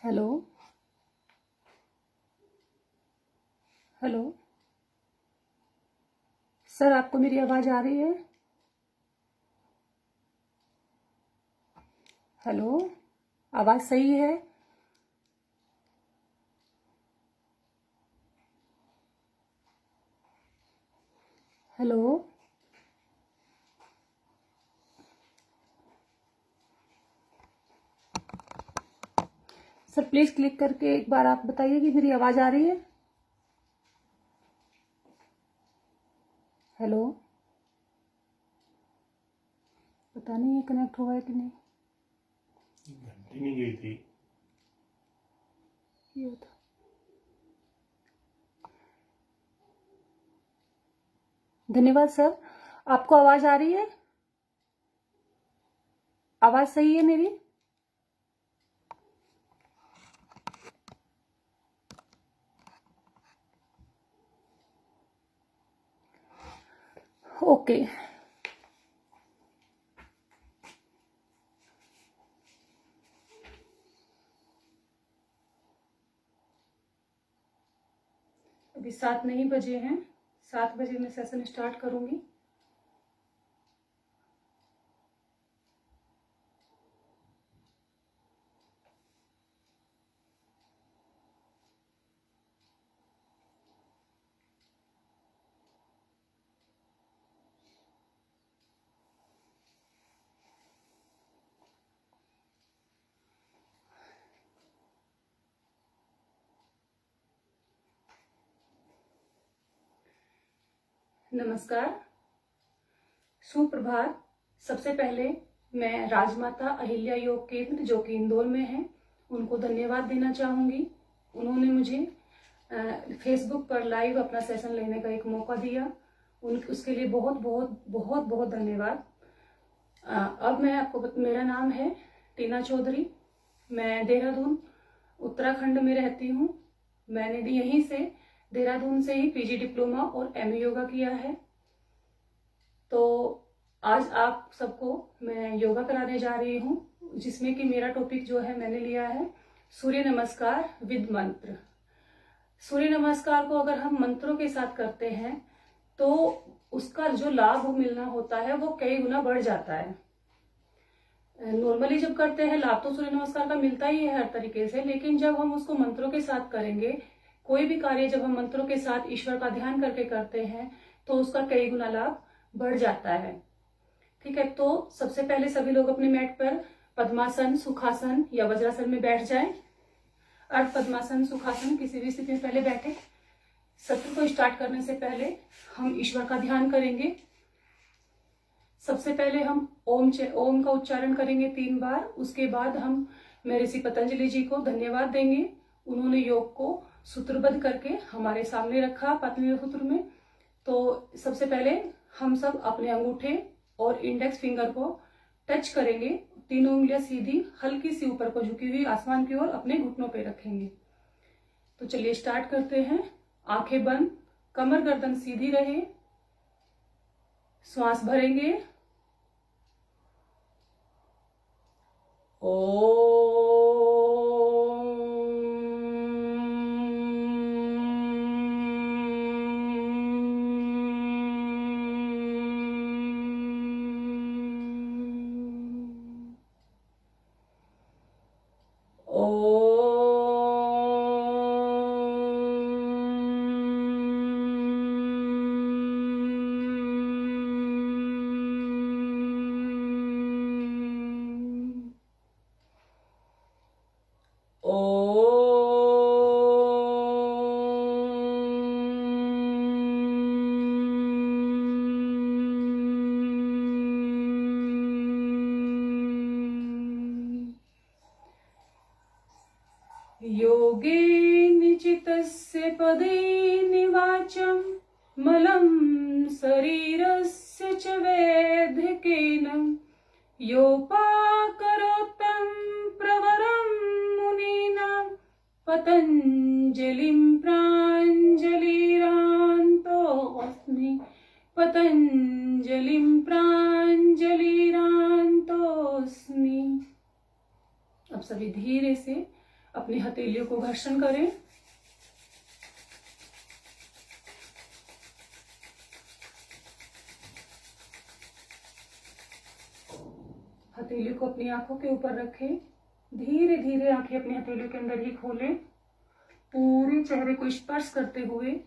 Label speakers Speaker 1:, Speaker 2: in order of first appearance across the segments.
Speaker 1: Hello. Hello sir, आपको मेरी आवाज़ आ रही है? हेलो, आवाज़ सही है? हेलो। सर प्लीज़ क्लिक करके एक बार आप बताइए कि मेरी आवाज़ आ रही है। हेलो, पता नहीं ये कनेक्ट हुआ है कि नहीं।
Speaker 2: घंटी नहीं गई थी।
Speaker 1: ये होता। धन्यवाद सर। आपको आवाज़ आ रही है? आवाज़ सही है मेरी? ओके। अभी 7 नहीं बजे हैं। 7 बजे मैं सेशन स्टार्ट करूंगी। नमस्कार, सुप्रभात। सबसे पहले मैं राजमाता अहिल्या योग केंद्र जो कि इंदौर में है, उनको धन्यवाद देना चाहूँगी। उन्होंने मुझे फेसबुक पर लाइव अपना सेशन लेने का एक मौका दिया। उसके लिए बहुत बहुत बहुत बहुत धन्यवाद। अब मैं आपको मेरा नाम है टीना चौधरी। मैं देहरादून उत्तराखंड में रहती हूँ। मैंने भी यहीं से देहरादून से ही पीजी डिप्लोमा और एमए योगा किया है। तो आज आप सबको मैं योगा कराने जा रही हूँ, जिसमें कि मेरा टॉपिक जो है मैंने लिया है सूर्य नमस्कार विद मंत्र। सूर्य नमस्कार को अगर हम मंत्रों के साथ करते हैं तो उसका जो लाभ मिलना होता है वो कई गुना बढ़ जाता है। नॉर्मली जब करते हैं लाभ तो सूर्य नमस्कार का मिलता ही है हर तरीके से, लेकिन जब हम उसको मंत्रों के साथ करेंगे, कोई भी कार्य जब हम मंत्रों के साथ ईश्वर का ध्यान करके करते हैं तो उसका कई गुना लाभ बढ़ जाता है। ठीक है, तो सबसे पहले सभी लोग अपने मैट पर पद्मासन, सुखासन या वज्रासन में बैठ जाएं। अर्ध पद्मासन, सुखासन किसी भी स्थिति में पहले बैठे। सत्र को स्टार्ट करने से पहले हम ईश्वर का ध्यान करेंगे। सबसे पहले हम ओम का उच्चारण करेंगे 3 बार। उसके बाद हम ऋषि पतंजलि जी को धन्यवाद देंगे। उन्होंने योग को सूत्रबद्ध करके हमारे सामने रखा पतंजलि सूत्र में। तो सबसे पहले हम सब अपने अंगूठे और इंडेक्स फिंगर को टच करेंगे। 3 उंगलियां सीधी हल्की सी ऊपर को झुकी हुई आसमान की ओर अपने घुटनों पे रखेंगे। तो चलिए स्टार्ट करते हैं। आंखें बंद, कमर गर्दन सीधी रहे। श्वास भरेंगे। योगेन चितस्य पदेन वाचं मलं शरीरस्य च वैद्यकेन योपाकरोत्तं प्रवरं मुनीनां पतञ्जलिं प्राञ्जलिरान्तोऽस्मि। पतञ्जलिं प्राञ्जलिरान्तोऽस्मि। अब सभी धीरे से अपनी हथेलियों को घर्षण करें। हथेलियों को अपनी आंखों के ऊपर रखें। धीरे धीरे आंखें अपनी हथेलियों के अंदर ही खोलें। पूरे चेहरे को स्पर्श करते हुए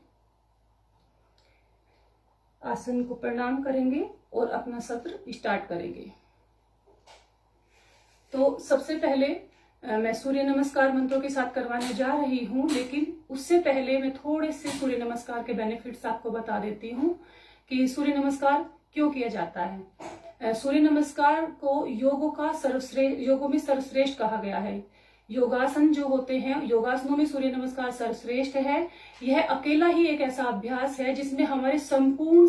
Speaker 1: आसन को प्रणाम करेंगे और अपना सत्र स्टार्ट करेंगे। तो सबसे पहले मैं सूर्य नमस्कार मंत्रों के साथ करवाने जा रही हूँ, लेकिन उससे पहले मैं थोड़े से सूर्य नमस्कार के बेनिफिट्स आपको बता देती हूँ कि सूर्य नमस्कार क्यों किया जाता है। सूर्य नमस्कार को योगों में सर्वश्रेष्ठ कहा गया है। योगासन जो होते हैं, योगासनों में सूर्य नमस्कार सर्वश्रेष्ठ है। यह अकेला ही एक ऐसा अभ्यास है जिसमें हमारे संपूर्ण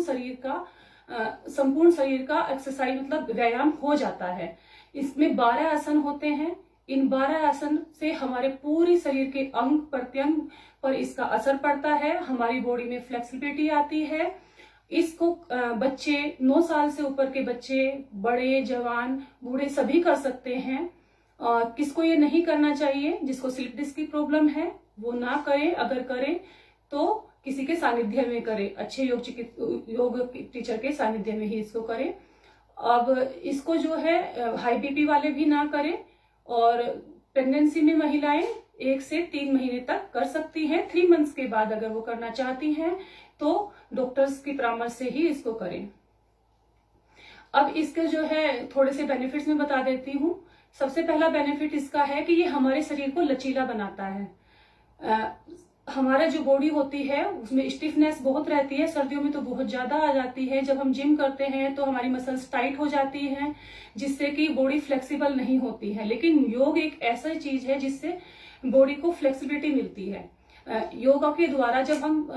Speaker 1: शरीर का एक्सरसाइज मतलब व्यायाम हो जाता है। इसमें 12 आसन होते हैं। इन 12 आसन से हमारे पूरे शरीर के अंग प्रत्यंग पर इसका असर पड़ता है। हमारी बॉडी में फ्लेक्सिबिलिटी आती है। इसको बच्चे, 9 साल से ऊपर के बच्चे, बड़े, जवान, बूढ़े सभी कर सकते हैं। किसको ये नहीं करना चाहिए? जिसको स्लिप डिस्क की प्रॉब्लम है वो ना करे, अगर करें तो किसी के सानिध्य में करे, अच्छे योग टीचर के सानिध्य में ही इसको करें। अब इसको जो है हाई बीपी वाले भी ना करें, और प्रेगनेंसी में महिलाएं 1 से 3 महीने तक कर सकती हैं। 3 मंथ्स के बाद अगर वो करना चाहती हैं तो डॉक्टर्स की परामर्श से ही इसको करें। अब इसके जो है थोड़े से बेनिफिट्स मैं बता देती हूँ। सबसे पहला बेनिफिट इसका है कि ये हमारे शरीर को लचीला बनाता है। हमारा जो बॉडी होती है उसमें स्टिफनेस बहुत रहती है, सर्दियों में तो बहुत ज्यादा आ जाती है। जब हम जिम करते हैं तो हमारी मसल्स टाइट हो जाती हैं, जिससे कि बॉडी फ्लेक्सिबल नहीं होती है। लेकिन योग एक ऐसा चीज है जिससे बॉडी को फ्लेक्सिबिलिटी मिलती है। योगा के द्वारा जब हम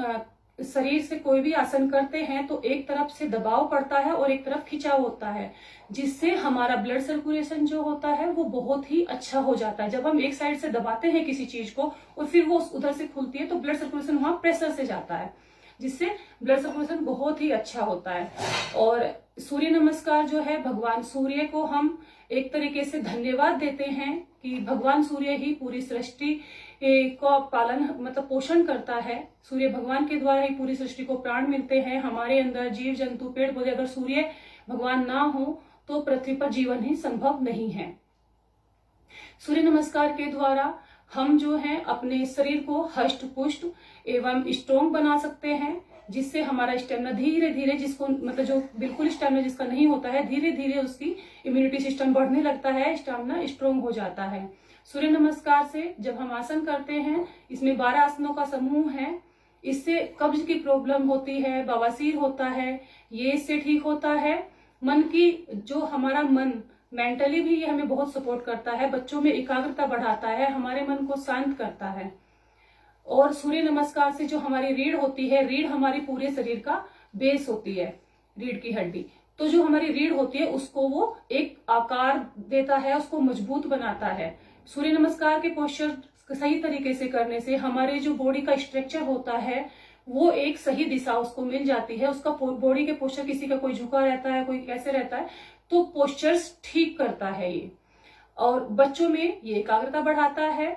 Speaker 1: शरीर से कोई भी आसन करते हैं तो एक तरफ से दबाव पड़ता है और एक तरफ खिंचाव होता है, जिससे हमारा ब्लड सर्कुलेशन जो होता है वो बहुत ही अच्छा हो जाता है। जब हम एक साइड से दबाते हैं किसी चीज को और फिर वो उधर से खुलती है तो ब्लड सर्कुलेशन वहां प्रेशर से जाता है, जिससे ब्लड सर्कुलेशन बहुत ही अच्छा होता है। और सूर्य नमस्कार जो है, भगवान सूर्य को हम एक तरीके से धन्यवाद देते हैं कि भगवान सूर्य ही पूरी सृष्टि को पालन मतलब पोषण करता है। सूर्य भगवान के द्वारा ही पूरी सृष्टि को प्राण मिलते हैं। हमारे अंदर जीव जंतु पेड़ पौधे, अगर सूर्य भगवान ना हो तो पृथ्वी पर जीवन ही संभव नहीं है। सूर्य नमस्कार के द्वारा हम जो है अपने शरीर को हष्ट पुष्ट एवं स्ट्रॉन्ग बना सकते हैं, जिससे हमारा स्टेमिना धीरे धीरे, जिसको मतलब जो बिल्कुल स्टेमिना जिसका नहीं होता है, धीरे धीरे उसकी इम्यूनिटी सिस्टम बढ़ने लगता है, स्टेमिना स्ट्रॉन्ग हो जाता है। सूर्य नमस्कार से जब हम आसन करते हैं, इसमें 12 आसनों का समूह है। इससे कब्ज की प्रॉब्लम होती है, बवासीर होता है, ये इससे ठीक होता है। मन की जो हमारा मन मेंटली भी ये हमें बहुत सपोर्ट करता है, बच्चों में एकाग्रता बढ़ाता है, हमारे मन को शांत करता है। और सूर्य नमस्कार से जो हमारी रीढ़ होती है, रीढ़ हमारी पूरे शरीर का बेस होती है, रीढ़ की हड्डी, तो जो हमारी रीढ़ होती है उसको वो एक आकार देता है, उसको मजबूत बनाता है। सूर्य नमस्कार के पोस्चर सही तरीके से करने से हमारे जो बॉडी का स्ट्रक्चर होता है वो एक सही दिशा उसको मिल जाती है। उसका बॉडी के पोस्चर, किसी का कोई झुका रहता है, कोई कैसे रहता है, तो पोस्चर्स ठीक करता है ये। और बच्चों में ये एकाग्रता बढ़ाता है।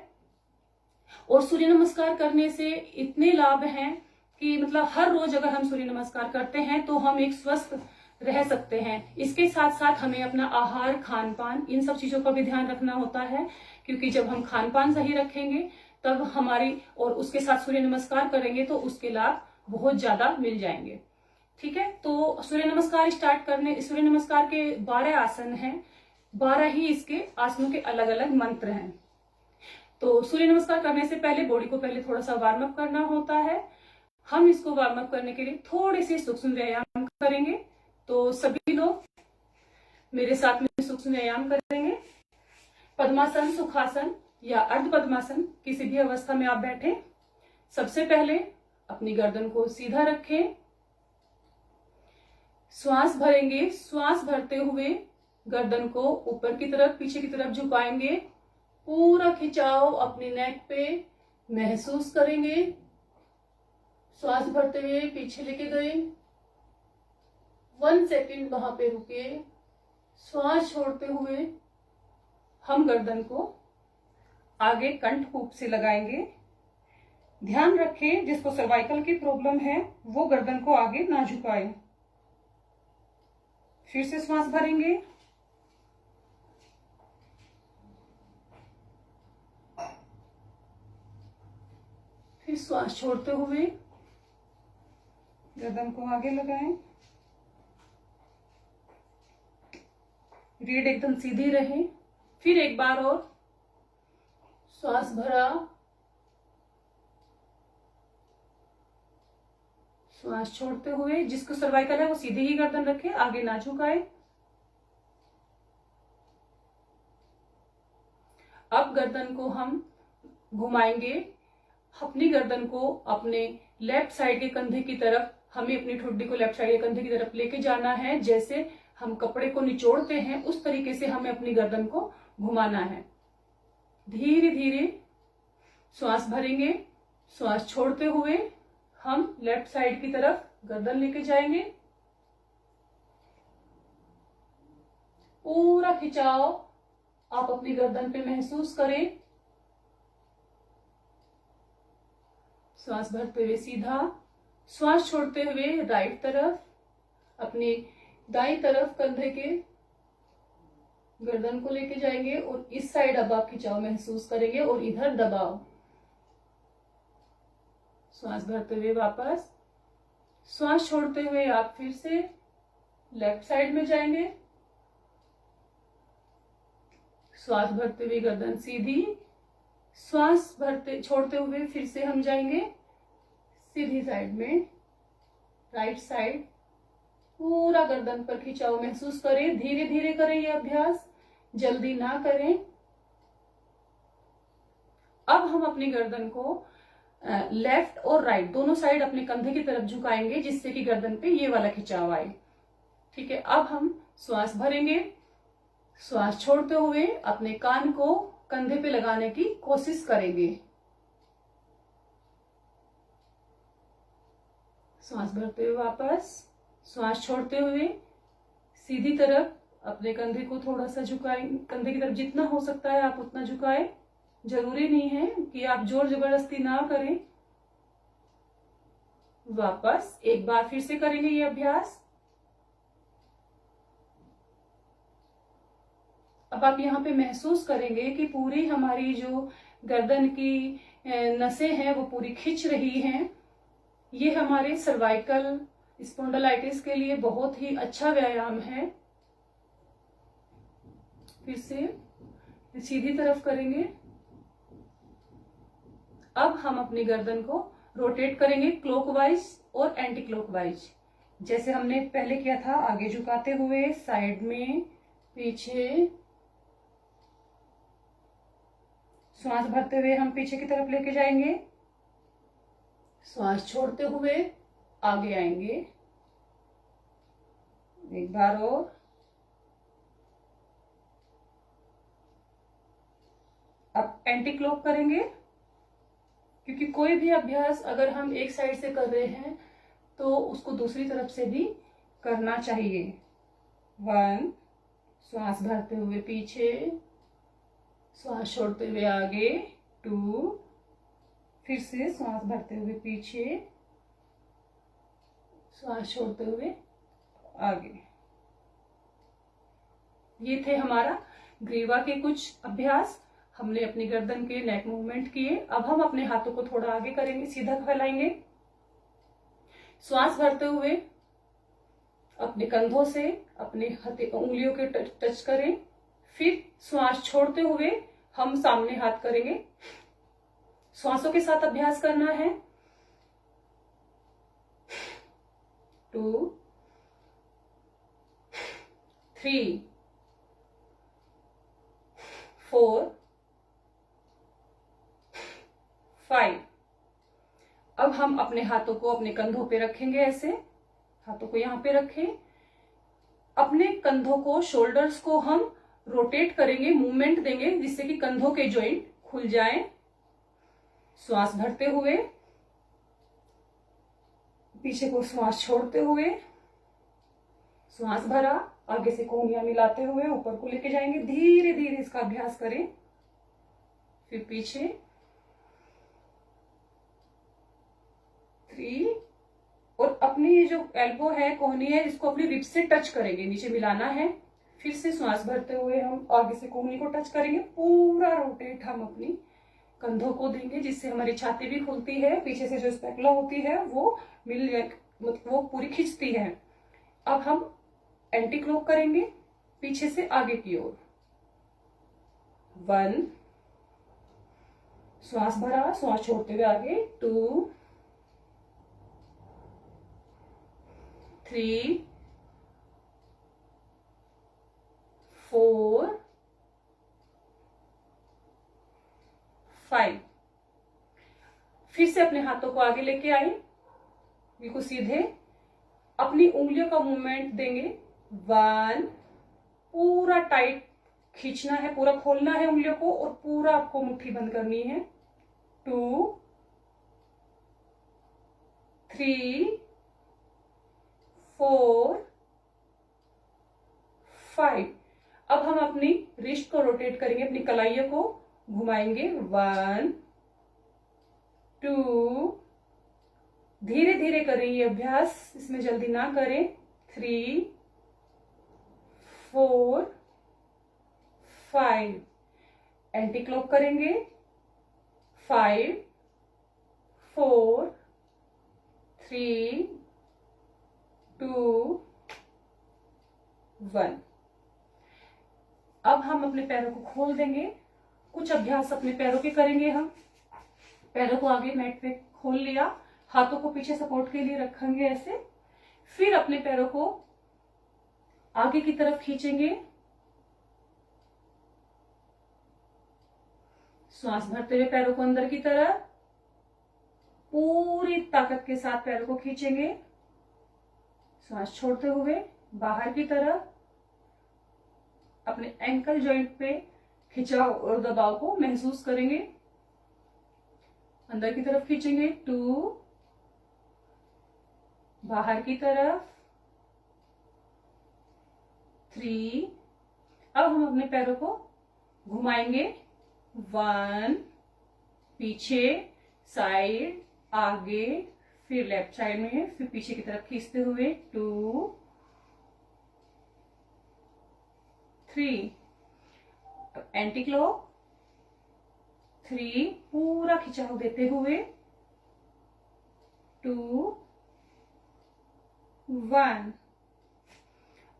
Speaker 1: और सूर्य नमस्कार करने से इतने लाभ हैं कि मतलब हर रोज अगर हम सूर्य नमस्कार करते हैं तो हम एक स्वस्थ रह सकते हैं। इसके साथ साथ हमें अपना आहार, खान पान, इन सब चीजों का भी ध्यान रखना होता है, क्योंकि जब हम खान पान सही रखेंगे तब हमारी, और उसके साथ सूर्य नमस्कार करेंगे तो उसके लाभ बहुत ज्यादा मिल जाएंगे। ठीक है, तो सूर्य नमस्कार सूर्य नमस्कार के 12 आसन हैं, 12 ही इसके आसनों के अलग अलग मंत्र हैं। तो सूर्य नमस्कार करने से पहले बॉडी को पहले थोड़ा सा वार्म अप करना होता है। हम इसको वार्म अप करने के लिए थोड़े से सूक्ष्म व्यायाम करेंगे। तो सभी लोग मेरे साथ में सूक्ष्म व्यायाम करेंगे। पद्मासन, सुखासन या अर्ध पद्मासन, किसी भी अवस्था में आप बैठे। सबसे पहले अपनी गर्दन को सीधा रखें, श्वास भरेंगे। श्वास भरते हुए गर्दन को ऊपर की तरफ, पीछे की तरफ झुकाएंगे। पूरा खिंचाव अपनी नेक पे महसूस करेंगे। श्वास भरते हुए पीछे लेके गए, 1 सेकेंड वहां पे रुके। श्वास छोड़ते हुए हम गर्दन को आगे कंठ कूप से लगाएंगे। ध्यान रखें जिसको सर्वाइकल की प्रॉब्लम है वो गर्दन को आगे ना झुकाए। फिर से श्वास भरेंगे। फिर श्वास छोड़ते हुए गर्दन को आगे लगाएं। रीढ़ एकदम सीधी रहे। फिर एक बार और श्वास भरा, श्वास छोड़ते हुए। जिसको सर्वाइकल है वो सीधी ही गर्दन रखे, आगे ना झुकाए। अब गर्दन को हम घुमाएंगे। अपनी गर्दन को अपने लेफ्ट साइड के कंधे की तरफ, हमें अपनी ठुड्डी को लेफ्ट साइड के कंधे की तरफ लेके जाना है। जैसे हम कपड़े को निचोड़ते हैं उस तरीके से हमें अपनी गर्दन को घुमाना है। धीरे धीरे श्वास भरेंगे। श्वास छोड़ते हुए हम लेफ्ट साइड की तरफ गर्दन लेके जाएंगे। पूरा खिंचाव आप अपनी गर्दन पे महसूस करें। श्वास भरते हुए सीधा, श्वास छोड़ते हुए राइट तरफ, अपनी दाईं तरफ कंधे के गर्दन को लेके जाएंगे और इस साइड अब आप खिंचाव महसूस करेंगे और इधर दबाव। श्वास भरते हुए वापस, श्वास छोड़ते हुए आप फिर से लेफ्ट साइड में जाएंगे। श्वास भरते हुए गर्दन सीधी, श्वास भरते छोड़ते हुए फिर से हम जाएंगे सीधी साइड में, राइट साइड। पूरा गर्दन पर खिंचाव महसूस करें। धीरे धीरे करें ये अभ्यास, जल्दी ना करें। अब हम अपनी गर्दन को लेफ्ट और राइट दोनों साइड अपने कंधे की तरफ झुकाएंगे जिससे कि गर्दन पे ये वाला खिंचाव आए। ठीक है, अब हम श्वास भरेंगे। श्वास छोड़ते हुए अपने कान को कंधे पे लगाने की कोशिश करेंगे। श्वास भरते हुए वापस, श्वास छोड़ते हुए सीधी तरफ अपने कंधे को थोड़ा सा झुकाएं। कंधे की तरफ जितना हो सकता है आप उतना झुकाएं। जरूरी नहीं है कि आप जोर जबरदस्ती ना करें। वापस एक बार फिर से करेंगे ये अभ्यास। अब आप यहाँ पे महसूस करेंगे कि पूरी हमारी जो गर्दन की नसें हैं वो पूरी खिंच रही हैं। ये हमारे सर्वाइकल स्पॉन्डिलाइटिस के लिए बहुत ही अच्छा व्यायाम है। फिर से सीधी तरफ करेंगे। अब हम अपनी गर्दन को रोटेट करेंगे क्लॉकवाइज और एंटी क्लॉकवाइज, जैसे हमने पहले किया था। आगे झुकाते हुए, साइड में, पीछे। श्वास भरते हुए हम पीछे की तरफ लेके जाएंगे। श्वास छोड़ते हुए आगे आएंगे। एक बार और। अब एंटी क्लॉक करेंगे, क्योंकि कोई भी अभ्यास अगर हम एक साइड से कर रहे हैं तो उसको दूसरी तरफ से भी करना चाहिए। 1, श्वास भरते हुए पीछे, श्वास छोड़ते हुए आगे। 2, फिर से श्वास भरते हुए पीछे, श्वास छोड़ते हुए आगे। ये थे हमारा ग्रीवा के कुछ अभ्यास। हमने अपनी गर्दन के नेक मूवमेंट किए। अब हम अपने हाथों को थोड़ा आगे करेंगे, सीधा फैलाएंगे। श्वास भरते हुए अपने कंधों से अपने उंगलियों के टच करें। फिर श्वास छोड़ते हुए हम सामने हाथ करेंगे। श्वासों के साथ अभ्यास करना है। 2, 3, 4, 5। अब हम अपने हाथों को अपने कंधों पे रखेंगे। ऐसे हाथों को यहां पे रखें। अपने कंधों को, शोल्डर्स को हम रोटेट करेंगे, मूवमेंट देंगे जिससे कि कंधों के जॉइंट खुल जाएं। श्वास भरते हुए, पीछे को श्वास छोड़ते हुए, श्वास भरा, आगे से कोहनियां मिलाते हुए ऊपर को लेके जाएंगे। धीरे धीरे इसका अभ्यास करें। फिर पीछे 3, और अपनी ये जो एल्बो है, कोहनी है, इसको अपनी रिप से टच करेंगे, नीचे मिलाना है। फिर से सांस भरते हुए हम आगे से कोहनी को टच करेंगे, पूरा रोटेट हम अपनी कंधों को देंगे, जिससे हमारी छाती भी खुलती है, पीछे से जो स्पैकुला होती है वो वो पूरी खिंचती है। अब हम एंटी क्लॉक करेंगे पीछे से आगे की ओर। 1, श्वास भरा, श्वास छोड़ते हुए आगे। 2, 3, 4, 5। फिर से अपने हाथों को आगे लेके आए, बिल्कुल सीधे, अपनी उंगलियों का मूवमेंट देंगे। 1, पूरा टाइट खींचना है, पूरा खोलना है उंगलियों को, और पूरा आपको मुट्ठी बंद करनी है। 2, 3, 4, 5। अब हम अपनी रिस्ट को रोटेट करेंगे, अपनी कलाइयों को घुमाएंगे। 1, 2, धीरे धीरे करें ये अभ्यास, इसमें जल्दी ना करें। 3, 4, 5। एंटी क्लॉक करेंगे। 5, 4, 3, 2, 1। अब हम अपने पैरों को खोल देंगे। कुछ अभ्यास अपने पैरों के करेंगे हम। पैरों को आगे मैट पे खोल लिया, हाथों को पीछे सपोर्ट के लिए रखेंगे ऐसे। फिर अपने पैरों को आगे की तरफ खींचेंगे, श्वास भरते हुए पैरों को अंदर की तरफ, पूरी ताकत के साथ पैरों को खींचेंगे, श्वास छोड़ते हुए बाहर की तरफ। अपने एंकल जॉइंट पे खिंचाव और दबाव को महसूस करेंगे, अंदर की तरफ खींचेंगे। 2, बाहर की तरफ। 3। अब हम अपने पैरों को घुमाएंगे। 1, पीछे, साइड, आगे, फिर लेफ्ट साइड में, फिर पीछे की तरफ खींचते हुए। 2, 3। Anti clock. 3, पूरा खिंचाव देते हुए। 2, 1।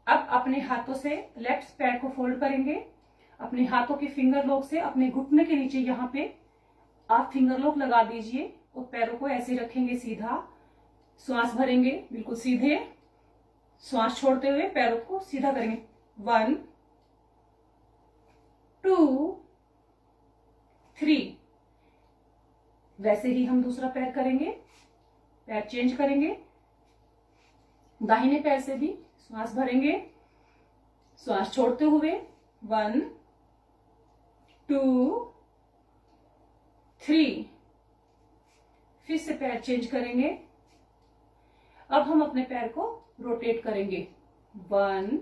Speaker 1: अब अपने हाथों से लेफ्ट पैर को फोल्ड करेंगे, अपने हाथों के फिंगर लॉक से अपने घुटने के नीचे यहाँ पे आप फिंगर लॉक लगा दीजिए, और पैरों को ऐसे रखेंगे सीधा। श्वास भरेंगे बिल्कुल सीधे, श्वास छोड़ते हुए पैरों को सीधा करेंगे। 1, 2, 3। वैसे ही हम दूसरा पैर करेंगे, पैर चेंज करेंगे। दाहिने पैर से भी श्वास भरेंगे, श्वास छोड़ते हुए। 1, 2, 3। फिर से पैर चेंज करेंगे। अब हम अपने पैर को रोटेट करेंगे। 1,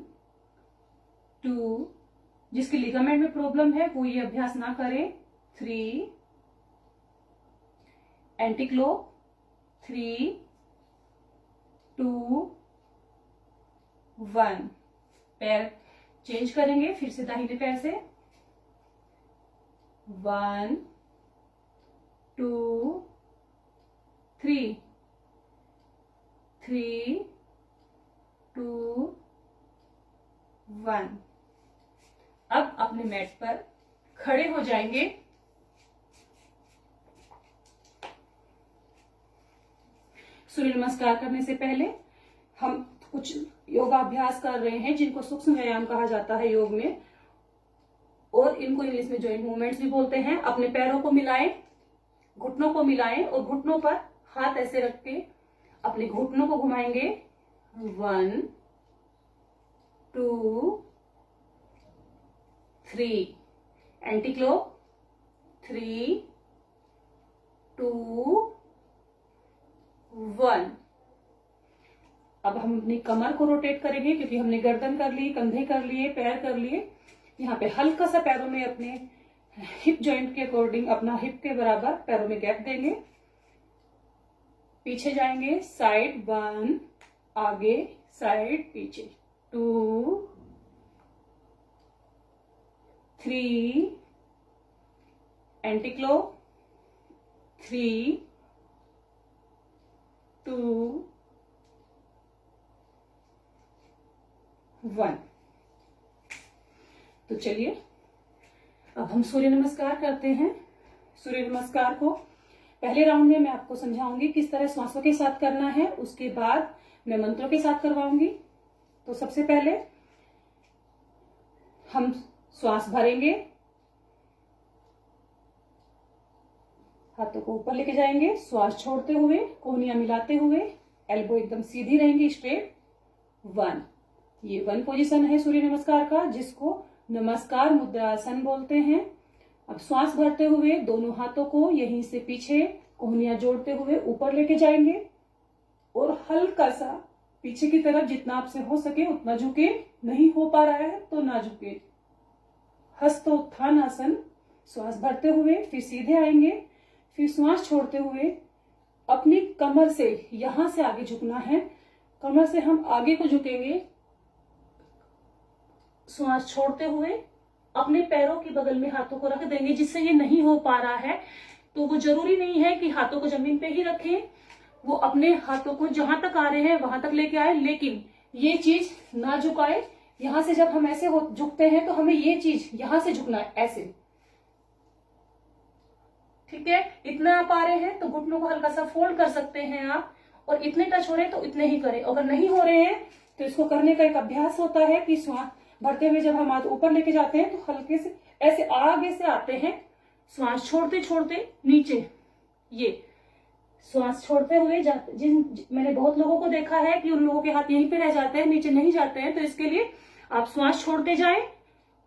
Speaker 1: 2। जिसकी लिगामेंट में प्रॉब्लम है वो ये अभ्यास ना करें। 3, एंटी क्लॉक। 3, 2, 1। पैर चेंज करेंगे, फिर से दाहिने पैर से। 1, 2, 3, 3, 2, 1। अब अपने मैट पर खड़े हो जाएंगे। सूर्य नमस्कार करने से पहले हम कुछ योगाभ्यास कर रहे हैं, जिनको सूक्ष्म व्यायाम कहा जाता है योग में, और इनको इंग्लिश में जॉइंट मूवमेंट्स भी बोलते हैं। अपने पैरों को मिलाएं, घुटनों को मिलाएं, और घुटनों पर हाथ ऐसे रख के अपने घुटनों को घुमाएंगे। 1, 2, 3। Anti clock. 3, 2, 1। अब हम अपनी कमर को रोटेट करेंगे, क्योंकि हमने गर्दन कर ली, कंधे कर लिए, पैर कर लिए। यहाँ पे हल्का सा पैरों में अपने हिप जॉइंट के अकॉर्डिंग अपना हिप के बराबर पैरों में गैप देंगे, पीछे जाएंगे, साइड 1, आगे साइड पीछे 2 3, एंटीक्लो 3 2 1। तो चलिए अब हम सूर्य नमस्कार करते हैं। सूर्य नमस्कार को पहले राउंड में मैं आपको समझाऊंगी किस तरह श्वासों के साथ करना है, उसके बाद मैं मंत्रों के साथ करवाऊंगी। तो सबसे पहले हम श्वास भरेंगे, हाथों को ऊपर लेके जाएंगे, श्वास छोड़ते हुए, कोहनियां मिलाते हुए, एल्बो एकदम सीधी रहेंगी, स्ट्रेट 1। ये 1 पोजीशन है सूर्य नमस्कार का, जिसको नमस्कार मुद्रासन बोलते हैं। अब श्वास भरते हुए दोनों हाथों को यहीं से पीछे कोहनियां जोड़ते हुए ऊपर लेके जाएंगे और हल्का सा पीछे की तरफ, जितना आपसे हो सके उतना झुके, नहीं हो पा रहा है तो ना झुके। हस्तोत्थान आसन, श्वास भरते हुए फिर सीधे आएंगे, फिर श्वास छोड़ते हुए अपनी कमर से यहां से आगे झुकना है, कमर से हम आगे को झुकेंगे, श्वास छोड़ते हुए अपने पैरों के बगल में हाथों को रख देंगे। जिससे ये नहीं हो पा रहा है तो वो जरूरी नहीं है कि हाथों को जमीन पे ही रखें, वो अपने हाथों को जहां तक आ रहे हैं वहां तक लेके आए, लेकिन ये चीज ना झुकाए। यहां से जब हम ऐसे झुकते हैं तो हमें ये चीज यहां से झुकना है, ऐसे, ठीक है। इतना आप आ रहे हैं तो घुटनों को हल्का सा फोल्ड कर सकते हैं आप, और इतने टच हो रहे हैं तो इतने ही करें। अगर नहीं हो रहे हैं तो इसको करने का एक अभ्यास होता है कि श्वास भरते हुए जब हम हाथ ऊपर लेके जाते हैं तो हल्के से ऐसे आगे से आते हैं, श्वास छोड़ते छोड़ते नीचे, ये श्वास छोड़ते हुए जाते। मैंने बहुत लोगों को देखा है कि उन लोगों के हाथ यहीं पे रह जाते हैं, नीचे नहीं जाते हैं। तो इसके लिए आप श्वास छोड़ते जाएं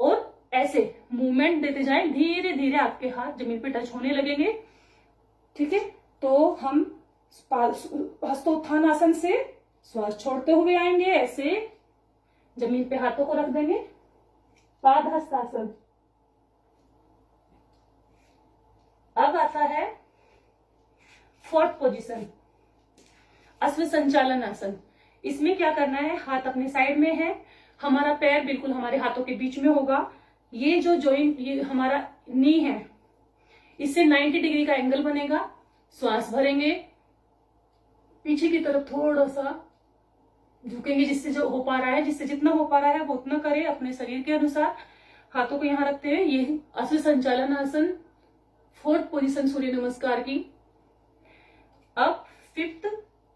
Speaker 1: और ऐसे मूवमेंट देते जाएं, धीरे धीरे आपके हाथ जमीन पे टच होने लगेंगे, ठीक है। तो हम हस्तोत्थान आसन से श्वास छोड़ते हुए आएंगे, ऐसे जमीन पे हाथों को रख देंगे, पाद हस्तासन। अब आता है 4th पोजीशन, अश्व संचालन आसन। इसमें क्या करना है, हाथ अपने साइड में है, हमारा पैर बिल्कुल हमारे हाथों के बीच में होगा। ये जो जॉइंट, ये हमारा नी है, इससे 90 डिग्री का एंगल बनेगा। श्वास भरेंगे, पीछे की तरफ थोड़ा सा झुकेंगे, जिससे जो हो पा रहा है, जिससे जितना हो पा रहा है वो उतना करें अपने शरीर के अनुसार। हाथों को यहां रखते हुए, ये अश्व संचालन आसन 4th पोजीशन सूर्य नमस्कार की। अब 5th,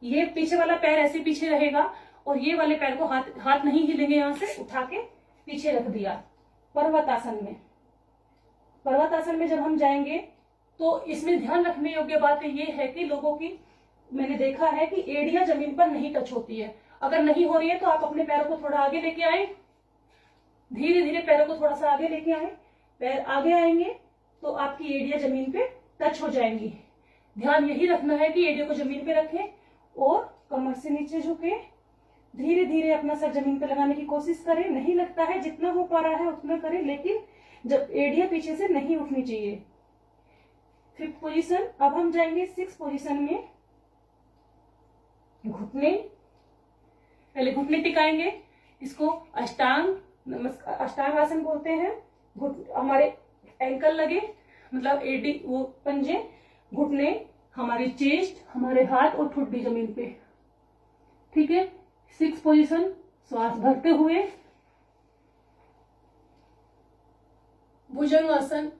Speaker 1: ये पीछे वाला पैर ऐसे पीछे रहेगा और ये वाले पैर को हाथ नहीं हिलेंगे, यहां से उठा के पीछे रख दिया। पर्वतासन में, पर्वतासन में जब हम जाएंगे तो इसमें ध्यान रखने योग्य बात ये है कि लोगों की, मैंने देखा है कि एड़ियां जमीन पर नहीं टच होती है। अगर नहीं हो रही है तो आप अपने पैरों को थोड़ा आगे लेके आए, धीरे धीरे पैरों को थोड़ा सा आगे लेके आए, पैर आगे आएंगे तो आपकी एड़ियां जमीन पे टच हो जाएंगी। ध्यान यही रखना है कि एड़ियों को जमीन पे रखें और कमर से नीचे झुके, धीरे धीरे अपना सर जमीन पे लगाने की कोशिश करें। नहीं लगता है, जितना हो पा रहा है उतना करें, लेकिन जब एड़ियां पीछे से नहीं उठनी चाहिए। 5th position. अब हम जाएंगे 6th पोजीशन में, घुटने, पहले घुटने टिकाएंगे, इसको अष्टांग आसन बोलते हैं। हमारे एंकल लगे, मतलब एडी, वो पंजे, घुटने, हमारी चेस्ट, हमारे हाथ और ठुड्डी जमीन पे, ठीक है। 6th पोजीशन, श्वास भरते हुए भुजंग आसन,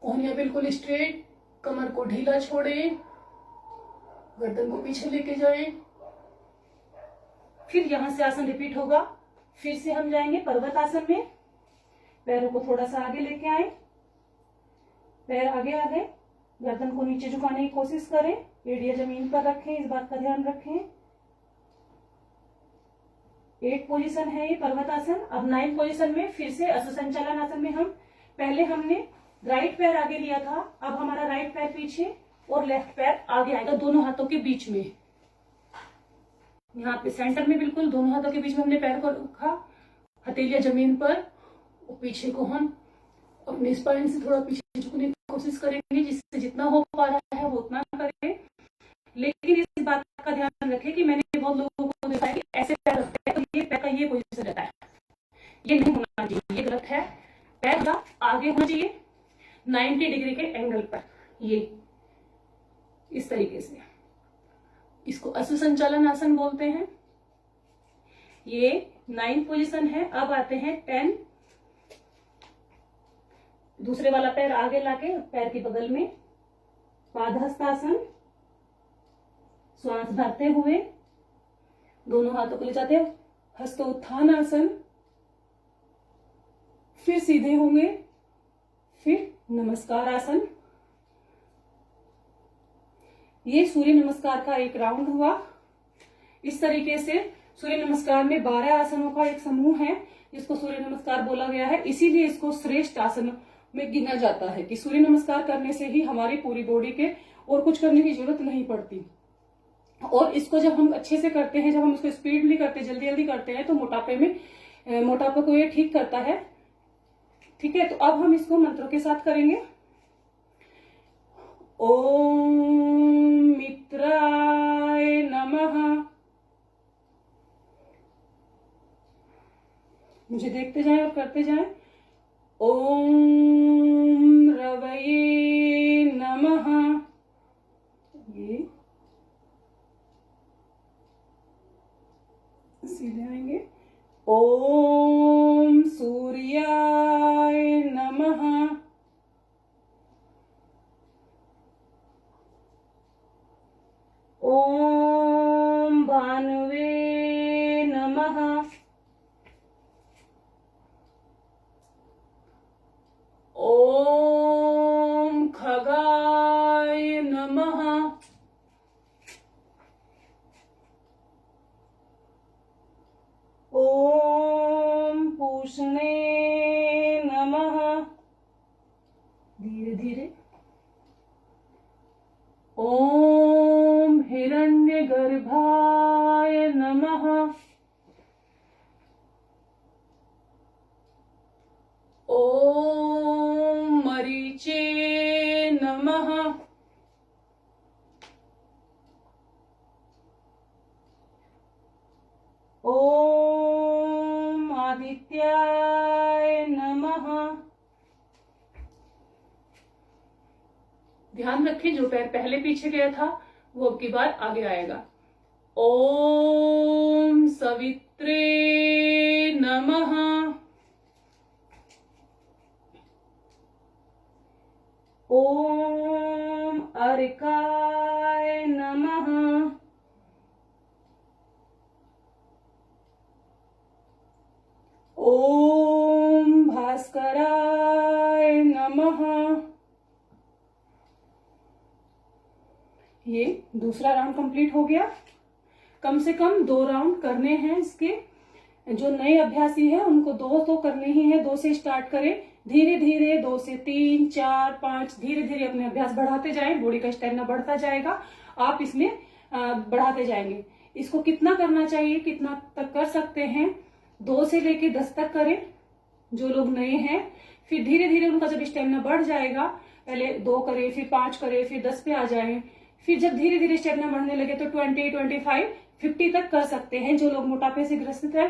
Speaker 1: कोहनियां बिल्कुल स्ट्रेट, कमर को ढीला छोड़े, गर्दन को पीछे लेके जाएं। फिर यहां से आसन रिपीट होगा। फिर से हम जाएंगे पर्वत आसन में, पैरों को थोड़ा सा आगे लेके आए, पैर आगे आ गए, गर्दन को नीचे झुकाने की कोशिश करें, एड़ियां जमीन पर रखें, इस बात का ध्यान रखें। 8th पोजीशन है ये पर्वत आसन। अब 9th पोजीशन में फिर से अश्व संचालन आसन में पहले हमने राइट पैर आगे लिया था, अब हमारा राइट पैर पीछे और लेफ्ट पैर आगे आएगा, दोनों हाथों के बीच में, यहाँ पे सेंटर में बिल्कुल दोनों हाथों के बीच में हमने पैर को रखा, हथेलियां जमीन पर, और पीछे को हम अपने स्पाइन से थोड़ा पीछे झुकने की कोशिश करेंगे, जिससे जितना हो पा रहा है वो उतना करें। लेकिन इस बात का ध्यान रखें कि मैंने बहुत लोगों को देखा है कि ऐसे पैर रखते हैं तो ये पैर का ये पोजीशन रहता है, ये नहीं होना चाहिए, ये गलत है। पैर का आगे होना चाहिए 90 डिग्री के एंगल पर, ये इस तरीके से। इसको अश्व संचालन आसन बोलते हैं। ये 9 पोजीशन है। अब आते हैं 10। दूसरे वाला पैर आगे लाके पैर के बगल में पादहस्तासन, श्वास भरते हुए दोनों हाथों को ले जाते हैं, हस्तोत्थान आसन, फिर सीधे होंगे, फिर नमस्कार आसन। ये सूर्य नमस्कार का एक राउंड हुआ। इस तरीके से सूर्य नमस्कार में 12 आसनों का एक समूह है, जिसको सूर्य नमस्कार बोला गया है। इसीलिए इसको श्रेष्ठ आसन में गिना जाता है कि सूर्य नमस्कार करने से ही हमारी पूरी बॉडी के और कुछ करने की जरूरत नहीं पड़ती। और इसको जब हम अच्छे से करते हैं, जब हम इसको स्पीडली करते हैं, जल्दी जल्दी करते हैं, तो मोटापे को ये ठीक करता है। ठीक है, तो अब हम इसको मंत्रों के साथ करेंगे। ओम मित्राय नमः। मुझे देखते जाएं और करते जाएं। ओम रवये नमः। ये सीधे आएंगे। ओम सूर्याय नमः। ओम भानुवे नमः। ओम खगाय नमः। ओम पूषणे नमः। धीरे धीरे। ओम हिरण्यगर्भाय नमः। ओम मरीचे नमः। ओम आदित्याय नमः। ध्यान रखें, जो पैर पहले पीछे गया था वो अब की बार आगे आएगा। ओम सवित्रे नमः। ओम अर्काय नमः। ओम भास्कराय नमः। ये दूसरा राउंड कंप्लीट हो गया। कम से कम 2 राउंड करने हैं इसके। जो नए अभ्यासी है उनको 2 तो करने ही है। 2 से स्टार्ट करें, धीरे धीरे 2 से 3, 4, 5 धीरे धीरे अपने अभ्यास बढ़ाते जाएं। बॉडी का स्टेमिना बढ़ता जाएगा, आप इसमें बढ़ाते जाएंगे। इसको कितना करना चाहिए, कितना तक कर सकते हैं, 2 से लेके 10 तक करें जो लोग नए हैं। फिर धीरे धीरे उनका जब स्टेमिना बढ़ जाएगा, पहले 2 करें, फिर 5 करें, फिर 10 पे आ जाएं। फिर जब धीरे धीरे स्टेमिना बढ़ने लगे तो 20, 25, 50 तक कर सकते हैं। जो लोग मोटापे से ग्रसित है,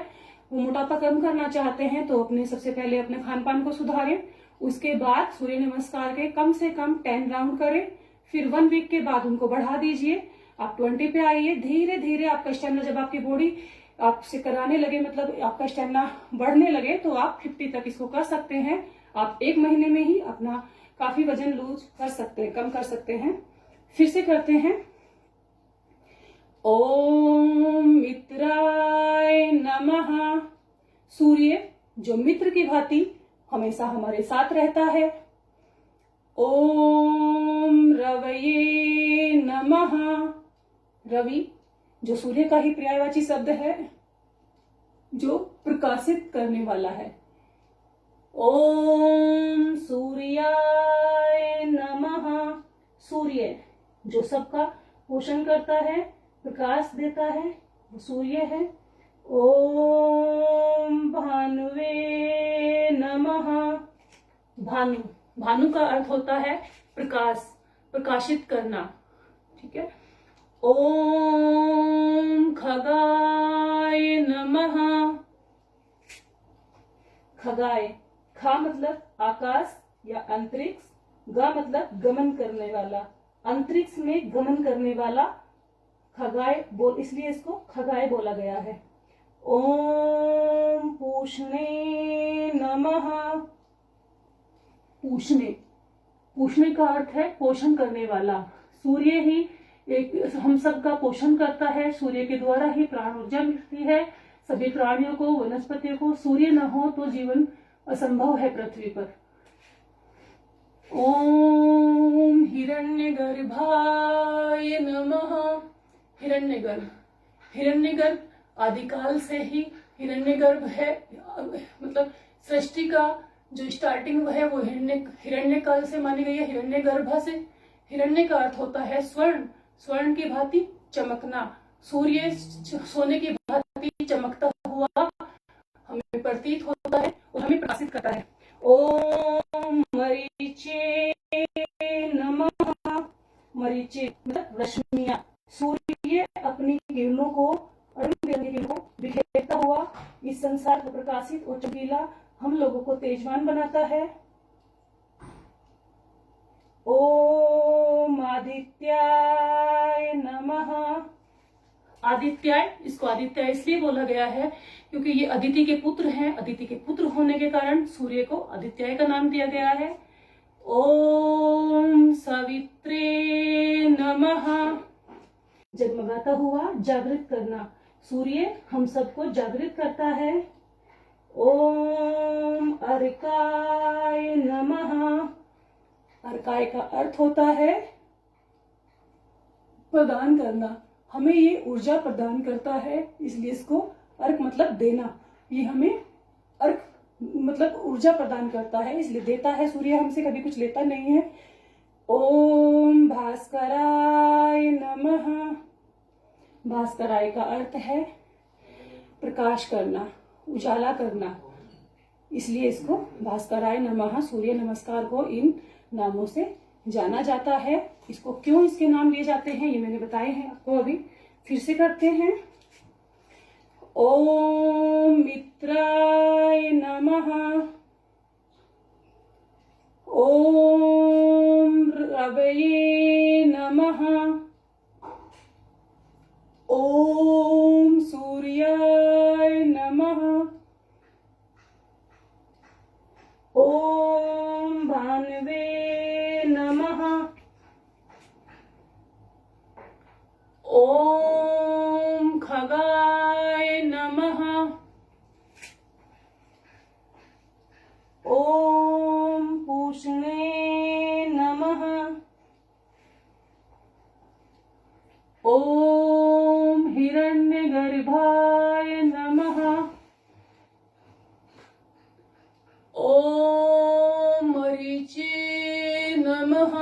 Speaker 1: वो मोटापा कम करना चाहते हैं, तो सबसे पहले अपने खान पान को सुधारें। उसके बाद सूर्य नमस्कार के कम से कम 10 राउंड करें। फिर 1 वीक के बाद उनको बढ़ा दीजिए, आप 20 पे आइए। धीरे धीरे आपका स्टेमिना, जब आपकी बॉडी आपसे कराने लगे, मतलब आपका स्टेमिना बढ़ने लगे, तो आप 50 तक इसको कर सकते हैं। आप 1 महीने में ही अपना काफी वजन लूज कर सकते हैं, कम कर सकते हैं। फिर से करते हैं। ओम मित्राय नमः। सूर्य जो मित्र की भांति हमेशा हमारे साथ रहता है। ओम रवये नमः। रवि जो सूर्य का ही पर्यायवाची शब्द है, जो प्रकाशित करने वाला है। ओम सूर्याय नमः। सूर्य जो सबका पोषण करता है, प्रकाश देता है, वो सूर्य है। ओम भानुवे नमः। भानु, भानु का अर्थ होता है प्रकाश, प्रकाशित करना। ठीक है। ओम खगाय नमः। खगाय, खा मतलब आकाश या अंतरिक्ष, गा मतलब गमन करने वाला, अंतरिक्ष में गमन करने वाला खगाय बोल, इसलिए इसको खगाय बोला गया है। ओम पूषणे नमः। पूषणे, पूषणे का अर्थ है पोषण करने वाला। सूर्य ही एक हम सब का पोषण करता है, सूर्य के द्वारा ही प्राण ऊर्जा मिलती है सभी प्राणियों को, वनस्पतियों को। सूर्य न हो तो जीवन असंभव है पृथ्वी पर। ओम हिरण्यगर्भाय नमः। हिरण्यगर्भ, हिरण्यगर्भ आदिकाल से ही हिरण्यगर्भ है, मतलब सृष्टि का जो स्टार्टिंग है वो हिरण्य काल से मानी गई है, हिरण्यगर्भ से। हिरण्य का अर्थ होता है स्वर्ण, स्वर्ण की भांति चमकना। सूर्य सोने की भांति चमकता हुआ हमें प्रतीत होता है और हमें प्रकाशित करता है। ओम मरीचे नमः। मरीचे मतलब रश्मियां। सूर्य अपनी किरणों को, बिखेरता हुआ इस संसार को प्रकाशित और चमकीला हम लोगों को तेजवान बनाता है। ओम आदित्याय नमः। आदित्याय, इसको आदित्य इसलिए बोला गया है क्योंकि ये अदिति के पुत्र हैं। अदिति के पुत्र होने के कारण सूर्य को आदित्याय का नाम दिया गया है। ओम सवित्रे नमः। जगमगाता हुआ, जागृत करना। सूर्य हम सबको जागृत करता है। ओम अर्काय नमः। अर्काय का अर्थ होता है प्रदान करना, हमें ये ऊर्जा प्रदान करता है, इसलिए इसको अर्क मतलब देना। ये हमें अर्क मतलब ऊर्जा प्रदान करता है, इसलिए देता है। सूर्य हमसे कभी कुछ लेता नहीं है। ओम भास्कराय नमः। भास्कराय का अर्थ है प्रकाश करना, उजाला करना, इसलिए इसको भास्कराय नमः, सूर्य नमस्कार को इन नामों से जाना जाता है। इसको क्यों इसके नाम लिए जाते हैं ये मैंने बताए हैं आपको, अभी फिर से करते हैं। ओम मित्राय नमः। ओम रवये नमः। ओम सूर्याय नमः। ओम भानवे नमः। ओम खगाय नमः। ओम पूषणे नमः। ओम हिरण्यगर्भाय नमः। ओम मरीचे नमः।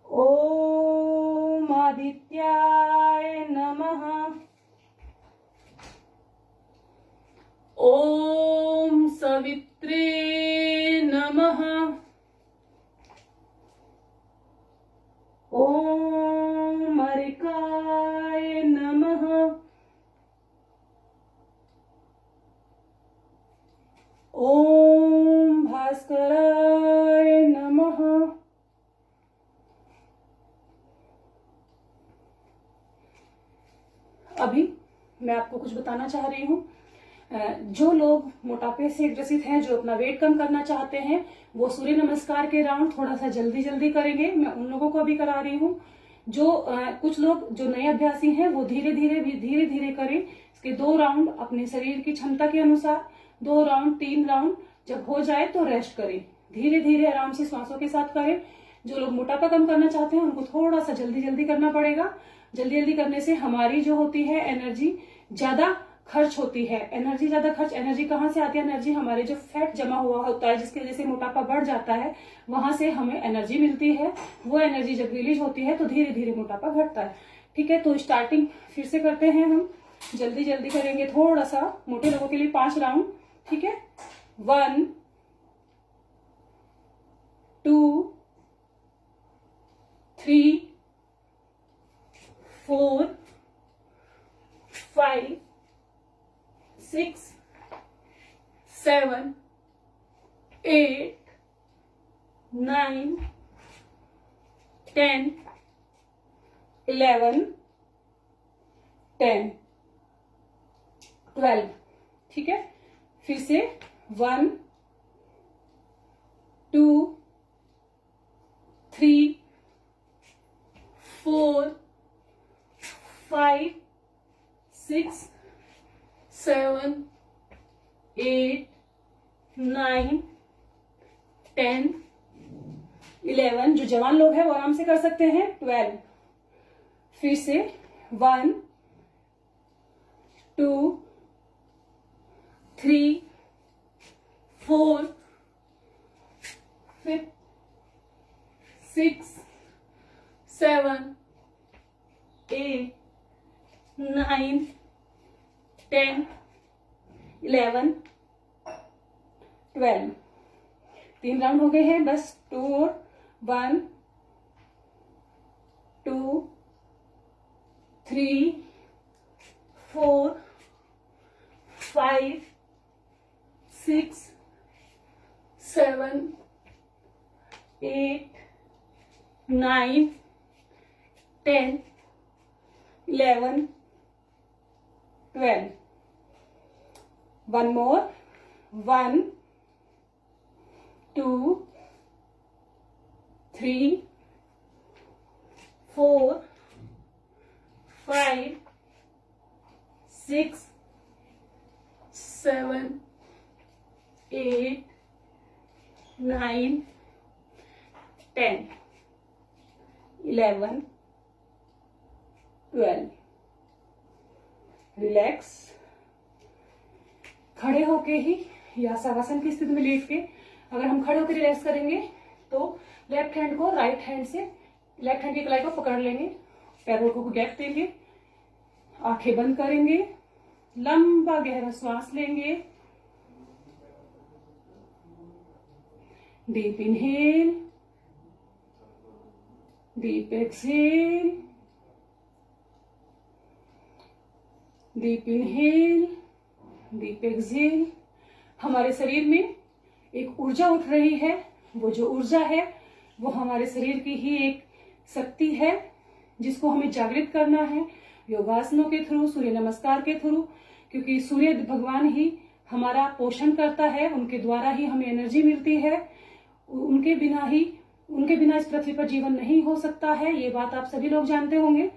Speaker 1: ओम आदित्याय नमः। ओम सवित्रे नमः। ओम अर्काय नमः। ओम भास्कराय नमः। अभी मैं आपको कुछ बताना चाह रही हूँ। जो लोग मोटापे से ग्रसित हैं, जो अपना वेट कम करना चाहते हैं, वो सूर्य नमस्कार के राउंड थोड़ा सा जल्दी जल्दी करेंगे। मैं उन लोगों को अभी करा रही हूँ। जो कुछ लोग जो नए अभ्यासी हैं वो धीरे धीरे करें। इसके 2 राउंड अपने शरीर की क्षमता के अनुसार, 2 राउंड 3 राउंड जब हो जाए तो रेस्ट करें। धीरे धीरे आराम से श्वासों के साथ करें। जो लोग मोटापा कम करना चाहते हैं उनको थोड़ा सा जल्दी जल्दी करना पड़ेगा। जल्दी जल्दी करने से हमारी जो होती है एनर्जी ज्यादा खर्च होती है। एनर्जी कहाँ से आती है? एनर्जी हमारे जो फैट जमा हुआ होता है, जिसकी वजह से मोटापा बढ़ जाता है, वहां से हमें एनर्जी मिलती है। वो एनर्जी जब रिलीज होती है तो धीरे धीरे मोटापा घटता है। ठीक है, तो स्टार्टिंग फिर से करते हैं हम। जल्दी जल्दी करेंगे। थोड़ा सा मोटे लोगों के लिए 5 राउंड ठीक है। 1 2 3 4 5 6 7 8 9 10 11 10 12, ठीक है। फिर से 1 2 3 4 5 6 7 8 9 10 11, जो जवान लोग हैं वो आराम से कर सकते हैं। 12, फिर से 1 2 3 4 5 6 7 8 9 10 11 12, 3 राउंड हो गए हैं बस। 2 और 1 2 3 4 5 6 7 8 9 10 11 12, one more, 1 2 3 4 5 6 7 8 9 10 11 12, रिलैक्स। खड़े होके ही या शवासन की स्थिति में लेट के अगर हम खड़े होकर रिलैक्स करेंगे तो लेफ्ट हैंड को राइट हैंड से लेफ्ट हैंड की कलाई को पकड़ लेंगे, पैरों को गैप देंगे, आंखें बंद करेंगे, लंबा गहरा श्वास लेंगे, deep inhale, deep exhale, deep inhale, deep exhale. हमारे शरीर में एक ऊर्जा उठ रही है, वो जो ऊर्जा है वो हमारे शरीर की ही एक शक्ति है जिसको हमें जागृत करना है योगासनों के थ्रू, सूर्य नमस्कार के थ्रू, क्योंकि सूर्य भगवान ही हमारा पोषण करता है, उनके द्वारा ही हमें एनर्जी मिलती है, उनके बिना इस पृथ्वी पर जीवन नहीं हो सकता है, ये बात आप सभी लोग जानते होंगे।